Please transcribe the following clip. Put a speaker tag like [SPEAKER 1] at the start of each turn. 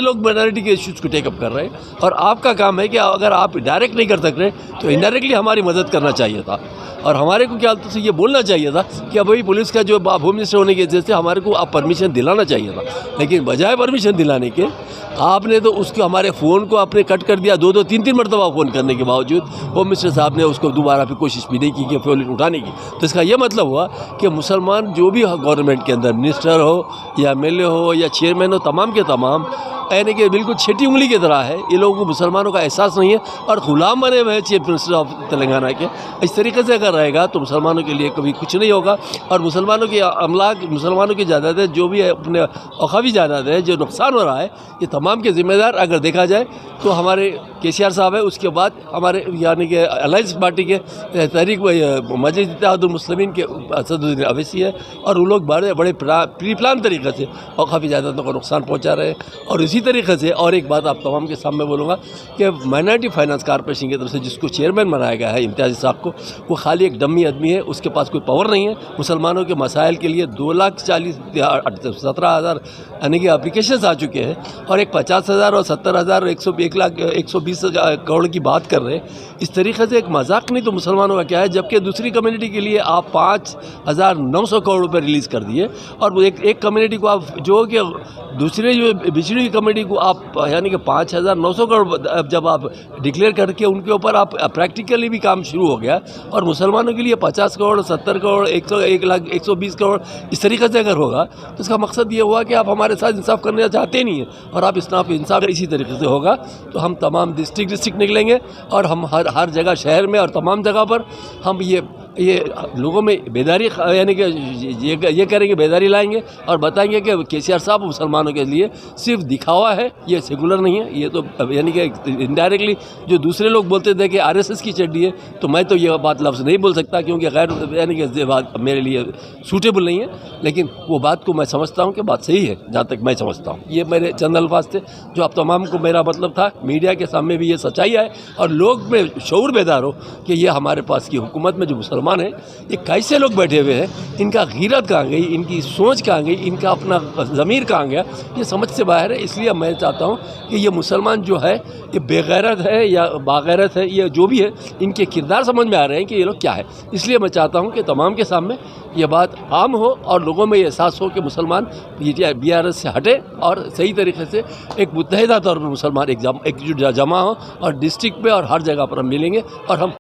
[SPEAKER 1] لوگ مائنارٹی کے ایشوز کو ٹیک اپ کر رہے ہیں، اور آپ کا کام ہے کہ اگر آپ ڈائریکٹ نہیں کر سک رہے تو انڈائریکٹلی ہماری مدد کرنا چاہیے تھا، اور ہمارے کو کیا سے یہ بولنا چاہیے تھا کہ ابھی پولیس کا جو ہوم منسٹر ہونے کی وجہ سے ہمارے کو آپ پرمیشن دلانا چاہیے تھا، لیکن بجائے پرمیشن دلانے کے آپ نے تو اس کو ہمارے فون کو آپ نے کٹ کر دیا، دو تین مرتبہ فون کرنے کے باوجود ہوم منسٹر صاحب نے اس کو دوبارہ پھر کوشش بھی نہیں کی کہ فون اٹھانے کی۔ تو اس کا یہ مطلب ہوا کہ مسلمان جو بھی گورنمنٹ کے اندر منسٹر ہو یا ایم ایل اے ہو یا چیئرمین ہو، تمام کے تمام یعنی کہ بالکل چھٹی انگلی کی طرح ہے، یہ لوگوں کو مسلمانوں کا احساس نہیں ہے اور غلام بنے ہوئے ہیں چیف منسٹر آف تلنگانہ کے۔ اس طریقے سے اگر رہے گا تو مسلمانوں کے لیے کبھی کچھ نہیں ہوگا، اور مسلمانوں کی املاک، مسلمانوں کی جائیدادیں جو بھی ہے اپنے اوقافی جائیدادیں جو نقصان ہو رہا ہے، یہ تمام کے ذمہ دار اگر دیکھا جائے تو ہمارے KCR صاحب ہے، اس کے بعد ہمارے یعنی کہ الائنس پارٹی کے تحریک مجلس اتحاد المسلمین کے اسد الدین اویسی ہے، اور وہ لوگ بڑے پری پلان طریقے سے اوقافی جائیدادوں کو نقصان پہنچا رہے ہیں۔ اور اسی طریقے سے اور ایک بات آپ تمام کے سامنے بولوں گا کہ مائنارٹی فائنانس کارپوریشن کی طرف سے جس کو چیئرمین بنایا گیا ہے امتیازی صاحب کو، وہ خالی ایک ڈمی آدمی ہے، اس کے پاس کوئی پاور نہیں ہے۔ مسلمانوں کے مسائل کے لیے 2,17,000 یعنی کہ اپلیکیشنز آ چکے ہیں، اور ایک 50,000 اور 70,000 120 کروڑ کی بات کر رہے ہیں۔ اس طریقے سے ایک مذاق نہیں تو مسلمانوں کا کیا ہے، جبکہ دوسری کمیونٹی کے لیے آپ 5,900 کروڑ روپے ریلیز کر دیے، اور ایک کمیونٹی کو آپ جو کہ دوسرے جو بچڑی ہوئی کمیونٹی کو آپ یعنی کہ 5,900 کروڑ جب آپ ڈکلیئر کر کے ان کے اوپر آپ پریکٹیکلی بھی کام شروع ہو گیا، اور مسلمانوں کے لیے 50 کروڑ 70 کروڑ 1,20 کروڑ اس طریقے سے اگر ہوگا تو اس کا مقصد یہ ہوا کہ آپ ہمارے ساتھ انصاف کرنا چاہتے نہیں ہیں، اور آپ انصاف اسی طریقے سے ہوگا تو ہم تمام ڈسٹرکٹ نکلیں گے، اور ہم ہر جگہ شہر میں اور تمام جگہ پر ہم یہ لوگوں میں بیداری یعنی کہ یہ کریں گے، بیداری لائیں گے اور بتائیں گے کہ KCR صاحب مسلمانوں کے لیے صرف دکھاوا ہے، یہ سیکولر نہیں ہے۔ یہ تو یعنی کہ انڈائریکٹلی جو دوسرے لوگ بولتے تھے کہ RSS کی چڈی ہے، تو میں تو یہ بات لفظ نہیں بول سکتا کیونکہ غیر یعنی کہ بات میرے لیے سوٹیبل نہیں ہے، لیکن وہ بات کو میں سمجھتا ہوں کہ بات صحیح ہے جہاں تک میں سمجھتا ہوں۔ یہ میرے چند الفاظ تھے جو آپ تمام کو میرا مطلب تھا، میڈیا کے سامنے بھی یہ سچائی ہے اور لوگ میں شعور بیدار ہو کہ یہ ہمارے پاس کی حکومت میں جو مسلمان ہیں، یہ کیسے لوگ بیٹھے ہوئے ہیں، ان کا غیرت کہاں گئی، ان کی سوچ کہاں گئی، ان کا اپنا ضمیر کہاں گیا، یہ سمجھ سے باہر ہے۔ اس لیے میں چاہتا ہوں کہ یہ مسلمان جو ہے یہ بے غیرت ہے یا باغیرت ہے، یہ جو بھی ہے، ان کے کردار سمجھ میں آ رہے ہیں کہ یہ لوگ کیا ہے۔ اس لیے میں چاہتا ہوں کہ تمام کے سامنے یہ بات عام ہو اور لوگوں میں یہ احساس ہو کہ مسلمان BRS سے ہٹے اور صحیح طریقے سے ایک متحدہ طور پر مسلمان ایک جمع ہو، اور ڈسٹرکٹ پہ اور ہر جگہ پر ہم ملیں گے اور ہم